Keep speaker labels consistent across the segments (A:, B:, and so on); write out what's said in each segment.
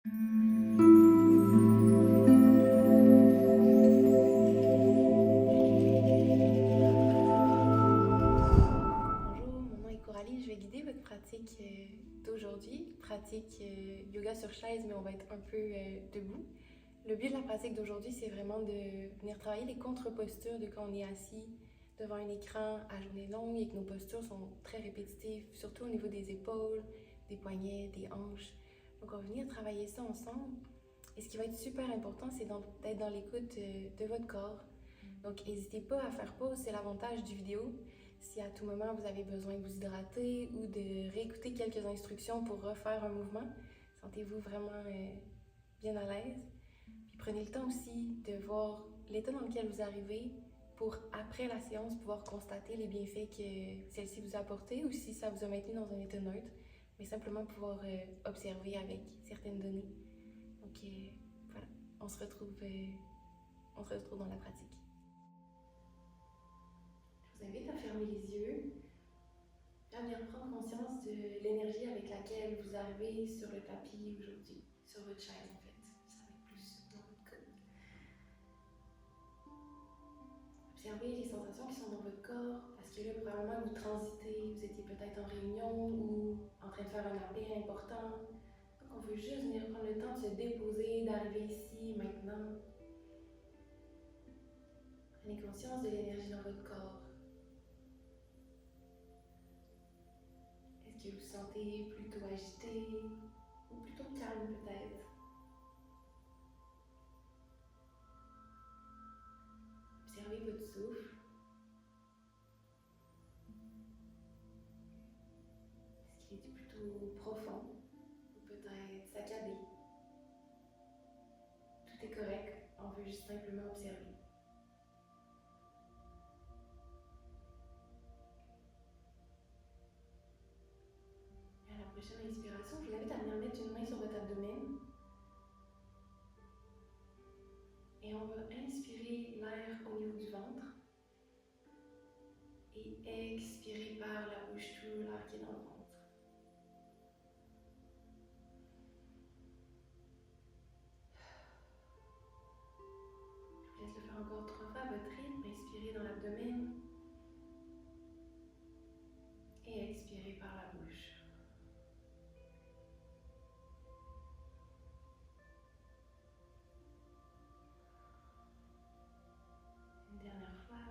A: Mon nom est Coralie, je vais guider votre pratique d'aujourd'hui, pratique yoga sur chaise, mais on va être un peu debout. Le but de la pratique d'aujourd'hui, c'est vraiment de venir travailler les contre-postures de quand on est assis devant un écran à journée longue et que nos postures sont très répétitives, surtout au niveau des épaules, des poignets, des hanches. Donc on va venir travailler ça ensemble. Et ce qui va être super important, c'est d'être dans l'écoute de votre corps. Donc n'hésitez pas à faire pause, c'est l'avantage du vidéo. Si à tout moment vous avez besoin de vous hydrater ou de réécouter quelques instructions pour refaire un mouvement, sentez-vous vraiment bien à l'aise. Puis prenez le temps aussi de voir l'état dans lequel vous arrivez pour, après la séance, pouvoir constater les bienfaits que celle-ci vous a apportés ou si ça vous a maintenu dans un état neutre, mais simplement pouvoir observer avec certaines données. Donc voilà, on se retrouve dans la pratique. Je vous invite à fermer les yeux, à venir prendre conscience de l'énergie avec laquelle vous arrivez sur le tapis aujourd'hui, sur votre chaise en fait. Ça va être plus dans votre corps. Observez les sensations qui sont dans votre corps, parce que là, probablement, vous transitez, vous étiez peut-être en réunion ou en train de faire un appel important. Donc, on veut juste venir prendre le temps de se déposer, d'arriver ici, maintenant. Prenez conscience de l'énergie dans votre corps. Est-ce que vous vous sentez plutôt agité ou plutôt calme peut-être? Observez votre souffle. Est-ce qu'il est plutôt profond ou peut-être saccadé? Tout est correct, on veut juste simplement observer. À la prochaine inspiration, je vous invite à venir mettre une main sur votre abdomen. Et on va inspirer l'air au niveau du ventre. Et expirer par la bouche tout l'air qui est dans le ventre. Je vous laisse le faire encore 3 fois à votre rythme. Inspirez dans l'abdomen. Et expirez par la bouche. Une dernière fois.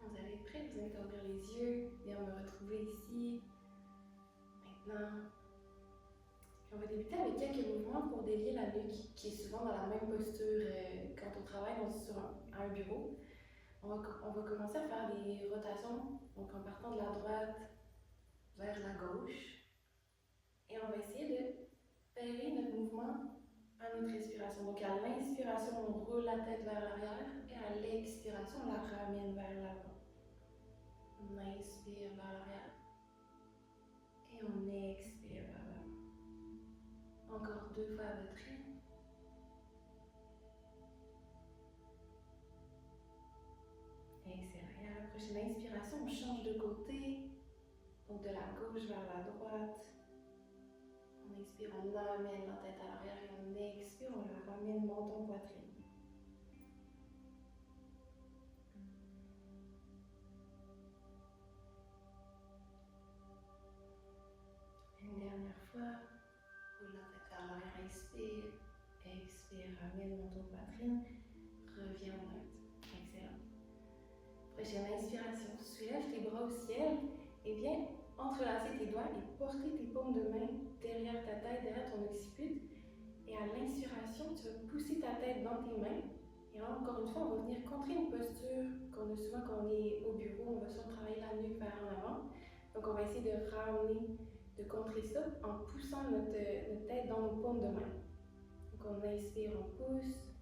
A: Quand vous allez être prêt, je vous invite à ouvrir les yeux, bien me retrouver ici, maintenant. Puis on va débuter avec quelques mouvements pour délier la nuque, qui est souvent dans la même posture quand on travaille à un bureau. On va commencer à faire des rotations, donc en partant de la droite vers la gauche. Et on va essayer de parer notre mouvement à notre respiration. Donc à l'inspiration, on roule la tête vers l'arrière et à l'expiration, on la ramène vers l'avant. On inspire vers l'arrière et on expire vers l'avant. Encore 2 fois à votre rythme. Excellent. Et à la prochaine inspiration, on change de côté. Donc de la gauche vers la droite. On inspire, on amène la tête à l'arrière et on expire, on la ramène menton poitrine. Une dernière fois, roule la tête vers l'arrière, inspire, expire, ramène menton poitrine, reviens en neutre. Excellent. Prochaine inspiration, soulève tes bras au ciel et viens entrelacer tes doigts et porter tes paumes de main derrière ta tête, derrière ton occiput. Et à l'inspiration, tu vas pousser ta tête dans tes mains. Et encore une fois, on va venir contrer une posture qu'on a souvent quand on est au bureau. On va souvent travailler la nuque vers en avant. Donc on va essayer de ramener, de contrer ça en poussant notre tête dans nos paumes de main. Donc on inspire, on pousse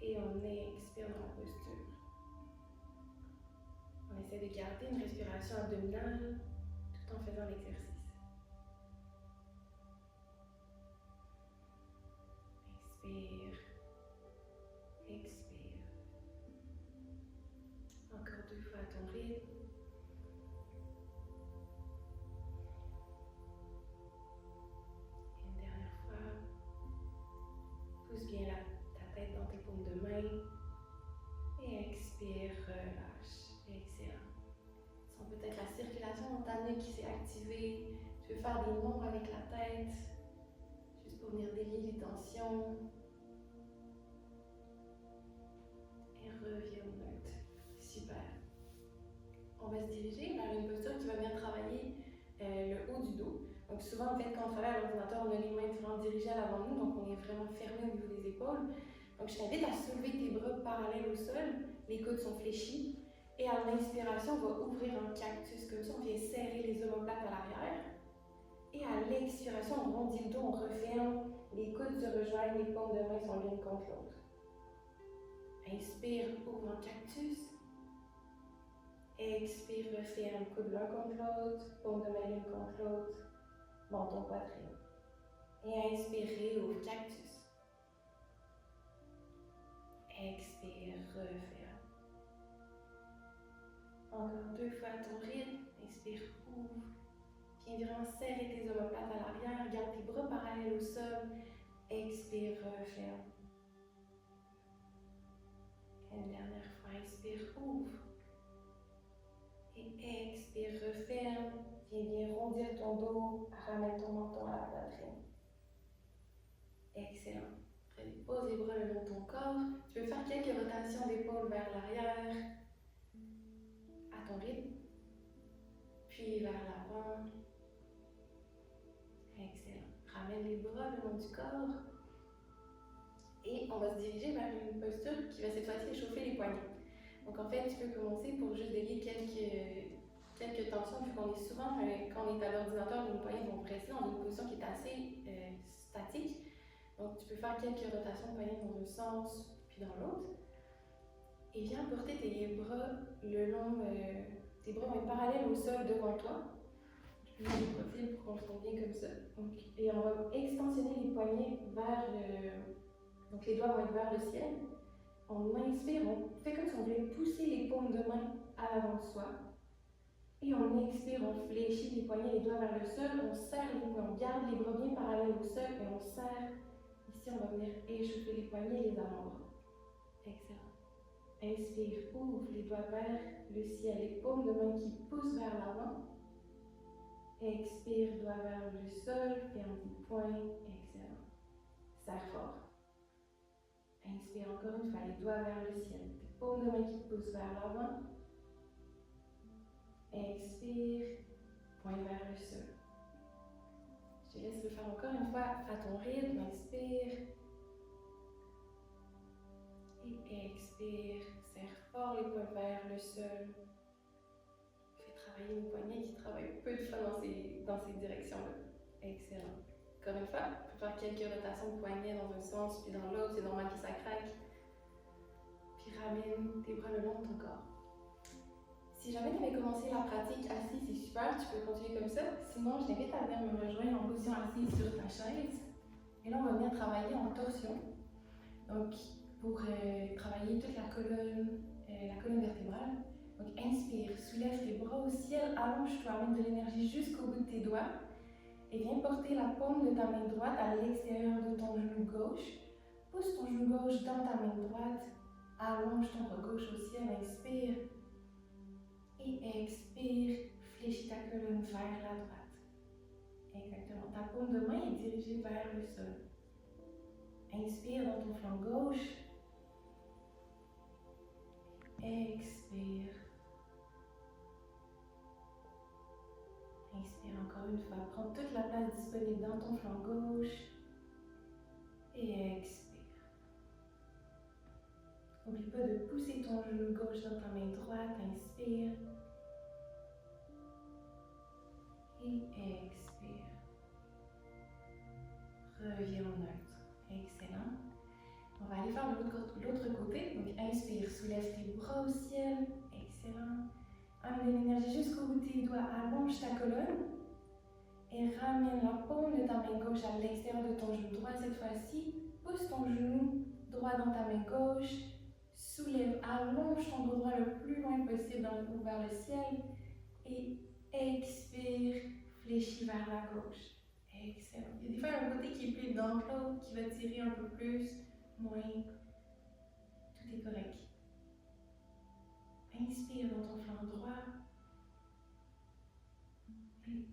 A: et on expire dans la posture. On essaie de garder une respiration abdominale tout en faisant l'exercice. Inspire, expire. Encore 2 fois à ton rythme. ta nuque qui s'est activée. Tu peux faire des nombres avec la tête, juste pour venir délier les tensions. Et reviens au neutre. Super. On va se diriger vers une posture qui va bien travailler le haut du dos. Donc souvent, en fait, quand on travaille à l'ordinateur, on a les mains vraiment dirigées à l'avant de nous, donc on est vraiment fermé au niveau des épaules. Donc je t'invite à soulever tes bras parallèles au sol, les coudes sont fléchis. Et à l'inspiration, on va ouvrir un cactus comme ça, on vient serrer les omoplates à l'arrière. Et à l'expiration, on rondit le dos, on referme, les coudes se rejoignent, les paumes de main sont l'une contre l'autre. Inspire, ouvre un cactus. Expire, referme, coude l'un contre l'autre, paume de main l'une contre l'autre, menton poitrine. Et inspire, ouvre cactus. Expire, referme. Encore 2 fois à ton rythme. Inspire, ouvre. Viens vraiment serrer tes omoplates à l'arrière. Garde tes bras parallèles au sol. Expire, referme. Une dernière fois. Inspire, ouvre. Et expire, referme. Viens rondir ton dos. Ramène ton menton à la poitrine. Excellent. Pose les bras le long de ton corps. Tu peux faire quelques rotations d'épaule vers l'arrière. À ton rythme. Puis vers l'avant. Excellent. Ramène les bras le long du corps. Et on va se diriger vers une posture qui va cette fois-ci échauffer les poignets. Donc en fait, tu peux commencer pour juste délier quelques tensions, vu qu'on est souvent, quand on est à l'ordinateur, nos poignets vont rester dans une position qui est assez statique. Donc tu peux faire quelques rotations de poignets dans un sens, puis dans l'autre. Et viens porter tes bras le long, tes bras vont être parallèles au sol devant toi. Je peux mettre le profil pour qu'on se sente bien comme ça. Et on va extensionner les poignets vers donc les doigts vont être vers le ciel. On inspire, on fait comme si on voulait pousser les paumes de main à l'avant de soi. Et on expire, on fléchit les poignets, les doigts vers le sol, on serre les poings, on garde les bras bien parallèles au sol et on serre. Ici, on va venir échauffer les poignets et les avant-bras. Excellent. Inspire, ouvre les doigts vers le ciel, les paumes de main qui poussent vers l'avant. Expire, doigts vers le sol, ferme les poings. Excellent. Serre fort. Inspire encore une fois, les doigts vers le ciel, les paumes de main qui poussent vers l'avant. Expire, poing vers le sol. Je te laisse le faire encore une fois à ton rythme. Inspire. Et expire. Serre fort les poings vers le sol. Fais travailler les poignets qui travaillent peu de fois dans ces directions-là. Excellent. Encore une fois, tu peux faire quelques rotations de poignets dans un sens puis dans l'autre. C'est normal que ça craque. Puis ramène tes bras le long de ton corps. Si jamais tu avais commencé la pratique assis, c'est super, tu peux continuer comme ça. Sinon, je t'invite à venir me rejoindre en position assise sur ta chaise. Et là, on va venir travailler en torsion. Donc, pour travailler toute la colonne vertébrale. Donc, inspire, soulève tes bras au ciel, allonge-toi, amène de l'énergie jusqu'au bout de tes doigts. Et viens porter la paume de ta main droite à l'extérieur de ton genou gauche. Pousse ton genou gauche dans ta main droite. Allonge ton bras gauche au ciel, inspire. Et expire, fléchis ta colonne vers la droite. Exactement. Ta paume de main est dirigée vers le sol. Inspire dans ton flanc gauche. Expire. Inspire encore une fois. Prends toute la place disponible dans ton flanc gauche. Et expire. N'oublie pas de pousser ton genou gauche dans ta main droite. Inspire. Et expire. Reviens au neutre. Excellent. On va aller faire de l'autre côté. Donc inspire, soulève tes bras au ciel. Excellent. Amène l'énergie jusqu'au bout de tes doigts. Allonge ta colonne. Et ramène la paume de ta main gauche à l'extérieur de ton genou droit. Cette fois-ci, pousse ton genou droit dans ta main gauche. Soulève, allonge ton dos droit le plus loin possible vers le ciel. Et expire, fléchis vers la gauche. Excellent. Il y a des fois un côté qui est plus dans l'autre, qui va tirer un peu plus, moins. Tout est correct. Inspire dans ton flanc droit.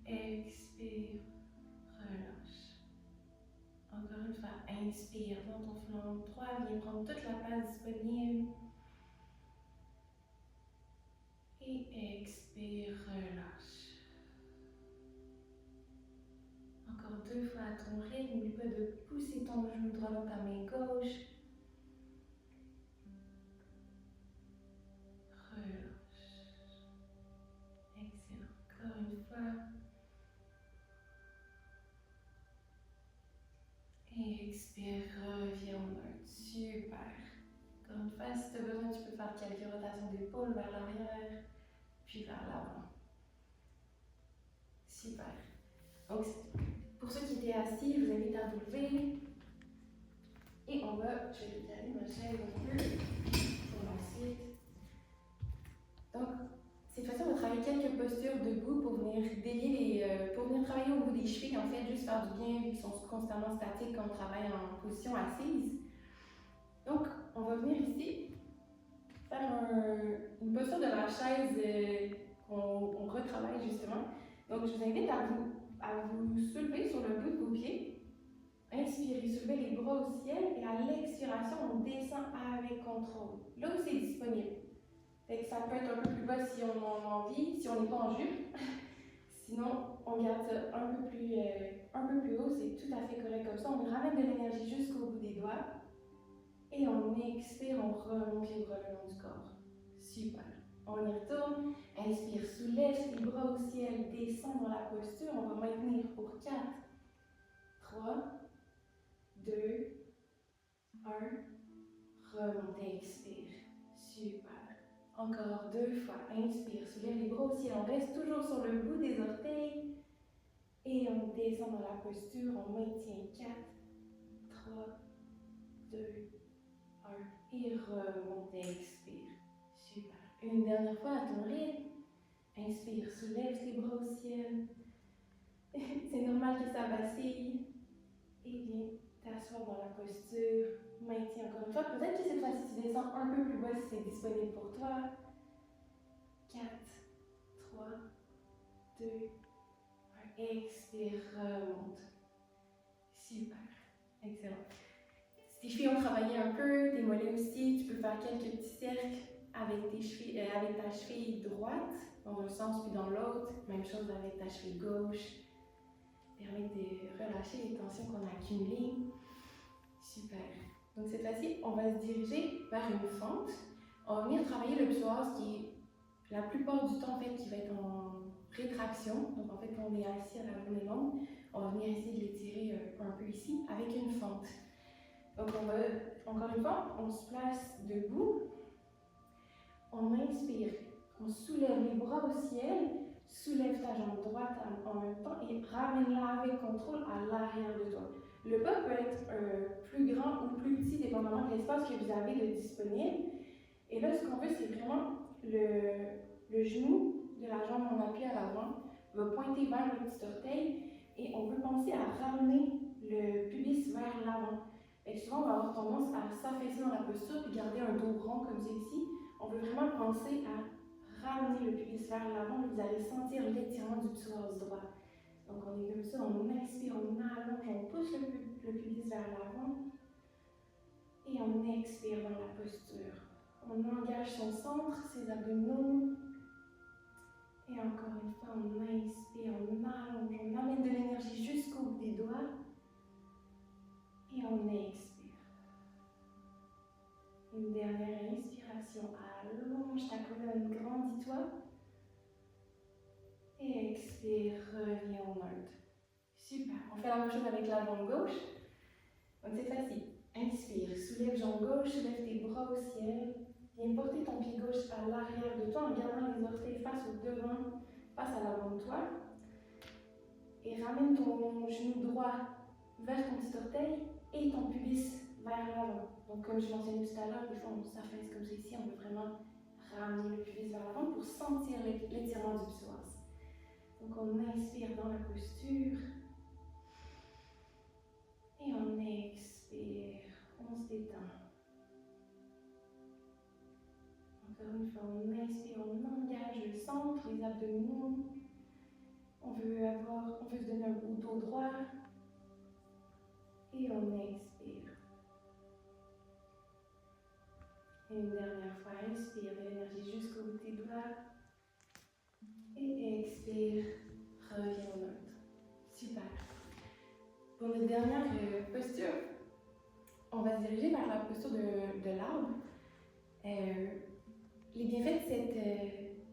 A: Expire, relâche. Encore une fois, inspire dans ton flanc droit, viens prendre toute la place disponible. Et expire, relâche. Encore 2 fois à ton rythme, n'oublie pas de pousser ton genou droit dans ta main gauche. Relâche. Excellent. Encore une fois. Et expire, reviens au neutre. Super. Encore une fois, si tu as besoin, tu peux faire quelques rotations d'épaule vers l'arrière, puis vers l'avant. Super. Donc, pour ceux qui étaient assis, je vous invite à vous lever. Et on va, je vais décaler ma chaise un peu pour la suite. Donc, cette fois-ci, on va travailler quelques postures debout pour venir délier pour venir travailler au bout des chevilles, en fait, juste faire du bien, vu qu'ils sont constamment statiques quand on travaille en position assise. Donc, on va venir ici faire une posture de la chaise qu'on retravaille justement. Donc, je vous invite à vous soulever sur le bout de vos pieds. Inspirez, soulevez les bras au ciel et à l'expiration, on descend avec contrôle. Là où c'est disponible. Fait que ça peut être un peu plus bas si on en a envie, si on n'est pas en jupe. Sinon, on garde ça un peu plus haut, c'est tout à fait correct comme ça. On ramène de l'énergie jusqu'au bout des doigts. Et on expire, on remonte les bras le long du corps. Super. On y retourne. Inspire, soulève les bras au ciel, descend dans la posture. On va maintenir pour 4, 3, 2, 1. Remontez, expire. Super. Encore 2 fois. Inspire, soulève les bras au ciel. On reste toujours sur le bout des orteils. Et on descend dans la posture. On maintient 4, 3, 2, 1. Et remontez, expire. Super. Une dernière fois à ton rythme. Inspire, soulève tes bras au ciel. C'est normal que ça vacille. Et viens t'asseoir dans la posture. Maintiens encore une fois. Peut-être que cette fois-ci, tu descends un peu plus bas si c'est disponible pour toi. 4, 3, 2, 1. Expire, remonte. Super. Excellent. Si tes chevilles ont travaillé un peu, tes mollets aussi, tu peux faire quelques petits cercles avec ta cheville droite, dans un sens puis dans l'autre. Même chose avec ta cheville gauche. Permet de relâcher les tensions qu'on a accumulées. Super. Donc cette fois-ci, on va se diriger vers une fente. On va venir travailler le psoas qui est la plupart du temps en fait qui va être en rétraction. Donc en fait quand on est assis à la journée longue, on va venir essayer de l'étirer un peu ici avec une fente. Donc on va, encore une fois, on se place debout. On inspire, on soulève les bras au ciel, soulève ta jambe droite en même temps et ramène-la avec contrôle à l'arrière de toi. Le pas peut être plus grand ou plus petit, dépendamment de l'espace que vous avez de disponible. Et là, ce qu'on veut, c'est vraiment le genou de la jambe en appui à l'avant va pointer vers le petit orteil et on veut penser à ramener le pubis vers l'avant. Et souvent, on va avoir tendance à s'affaisser dans la posture et garder un dos rond comme c'est ici. On veut vraiment penser à ramener le pubis vers l'avant. Vous allez sentir l'étirement du psoas droit. Donc on est comme ça, on inspire, on allonge, on pousse le pubis vers l'avant et on expire dans la posture. On engage son centre, ses abdominaux. Et encore une fois, on inspire, on allonge, on amène de l'énergie jusqu'au bout des doigts. Et on expire. Une dernière inspiration, allonge ta colonne, grandis-toi. Et expire, reviens au neutre. Super, on fait la même chose avec la jambe gauche. Donc c'est facile. Inspire, soulève jambe gauche, soulève tes bras au ciel. Viens porter ton pied gauche à l'arrière de toi en gardant les orteils face au devant, face à l'avant de toi. Et ramène ton genou droit vers ton petit orteil et ton pubis vers l'avant. Donc comme je mentionnais tout à l'heure, des fois on s'affaisse comme ça ici, on veut vraiment ramener le pubis vers l'avant pour sentir l'étirement du psoas. Donc on inspire dans la posture et on expire, on se détend. Encore une fois, on inspire, on engage le centre, les abdominaux. On veut se donner un dos droit. Et on expire. Et une dernière fois, inspire de l'énergie jusqu'au bout de tes doigts. Et expire, reviens au neutre. Super. Pour notre dernière posture, on va se diriger vers la posture de l'arbre. Les bienfaits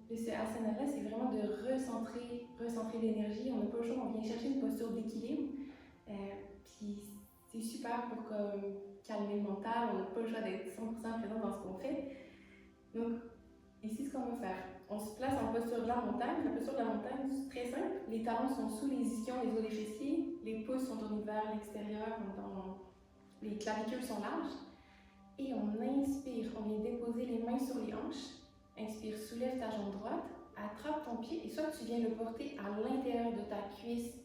A: de ce asana-là, c'est vraiment de recentrer l'énergie. On n'a pas le choix, on vient chercher une posture d'équilibre. Puis c'est super pour calmer le mental, on n'a pas le choix d'être 100% présent dans ce qu'on fait. Donc, ici, ce qu'on va faire, on se place en posture de la montagne. La posture de la montagne, c'est très simple. Les talons sont sous les ischions, les os des fessiers. Les pouces sont tournés vers l'extérieur, les clavicules sont larges. Et on inspire, on vient déposer les mains sur les hanches. Inspire, soulève ta jambe droite, attrape ton pied et soit tu viens le porter à l'intérieur de ta cuisse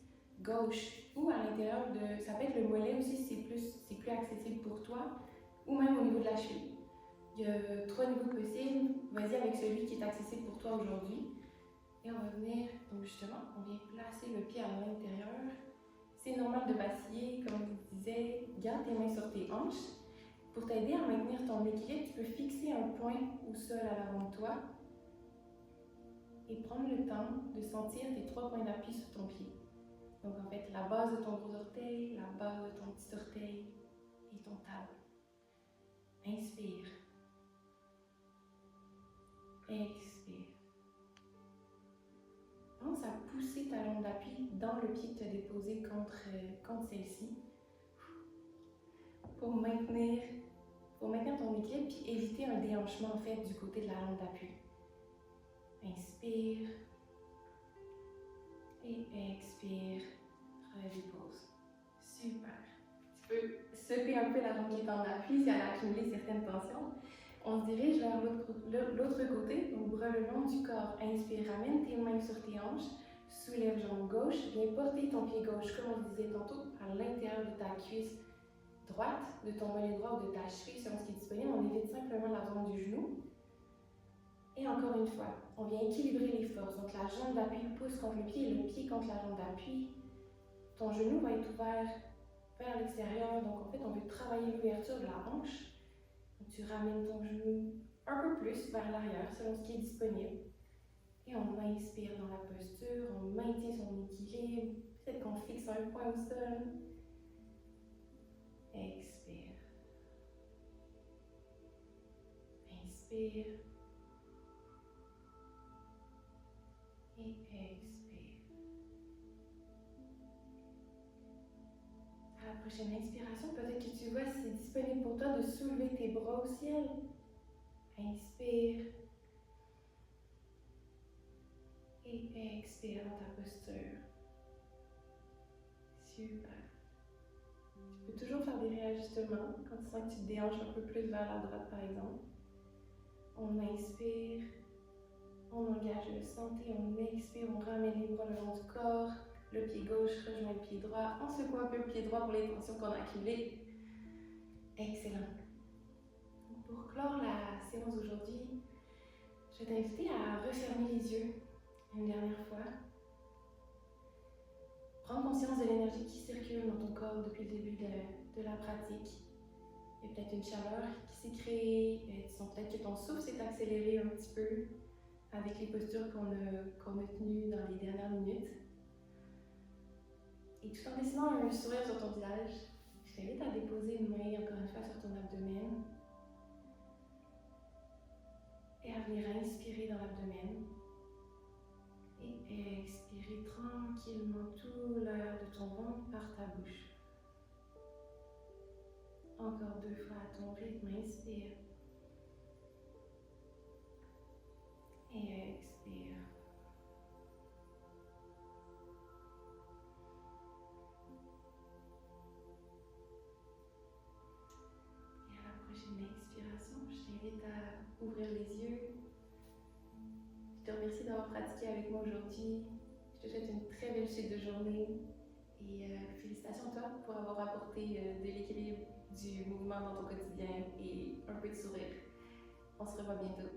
A: gauche ou à l'intérieur de, ça peut être le mollet aussi si c'est plus accessible pour toi, ou même au niveau de la cheville. Il y a 3 niveaux possibles, vas-y avec celui qui est accessible pour toi aujourd'hui. Et on va venir, donc justement, on vient placer le pied à l'intérieur. C'est normal de vaciller, comme je vous disais, garde tes mains sur tes hanches. Pour t'aider à maintenir ton équilibre, tu peux fixer un point au sol à l'avant de toi et prendre le temps de sentir tes 3 points d'appui sur ton pied. Donc en fait, la base de ton gros orteil, la base de ton petit orteil et ton talon. Inspire. Expire. Pense à pousser ta langue d'appui dans le pied que tu as déposé contre celle-ci pour maintenir ton équilibre et éviter un déhanchement en fait du côté de la langue d'appui. Inspire et expire, redépose. Super. Tu peux secouer un peu la jambe qui est en appui si elle a accumulé certaines tensions. On se dirige vers l'autre côté, donc bras le long du corps. Inspire, ramène tes mains sur tes hanches, soulève jambe gauche, viens porter ton pied gauche, comme on le disait tantôt, à l'intérieur de ta cuisse droite, de ton mollet droit ou de ta cheville, selon ce qui est disponible. On évite simplement la zone du genou. Et encore une fois, on vient équilibrer les forces. Donc la jambe d'appui pousse contre le pied et le pied contre la jambe d'appui. Ton genou va être ouvert vers l'extérieur. Donc en fait, on veut travailler l'ouverture de la hanche. Donc, tu ramènes ton genou un peu plus vers l'arrière, selon ce qui est disponible. Et on inspire dans la posture, on maintient son équilibre. Peut-être qu'on fixe un point au sol. Expire. Inspire. Et expire. À la prochaine inspiration, peut-être que tu vois si c'est disponible pour toi de soulever tes bras au ciel. Inspire. Et expire dans ta posture. Super. Tu peux toujours faire des réajustements quand tu sens que tu te déhanches un peu plus vers la droite par exemple. On inspire. On engage le santé, on expire, on ramène les bras le long du corps. Le pied gauche rejoint le pied droit. On secoue un peu le pied droit pour les tensions qu'on a accumulées. Excellent. Pour clore la séance d'aujourd'hui, je vais t'inviter à refermer les yeux une dernière fois. Prendre conscience de l'énergie qui circule dans ton corps depuis le début de la pratique. Il y a peut-être une chaleur qui s'est créée. Tu sens peut-être que ton souffle s'est accéléré un petit peu avec les postures qu'on a tenues dans les dernières minutes. Et tout en dessinant un sourire sur ton visage, je t'invite à déposer une main encore une fois sur ton abdomen et à venir inspirer dans l'abdomen et expirer tranquillement tout l'air de ton ventre par ta bouche. Encore 2 fois à ton rythme, inspire et expire. Et à la prochaine expiration, je t'invite à ouvrir les yeux. Je te remercie d'avoir pratiqué avec moi aujourd'hui. Je te souhaite une très belle suite de journée et félicitations à toi pour avoir apporté de l'équilibre, du mouvement dans ton quotidien et un peu de sourire. On se revoit bientôt.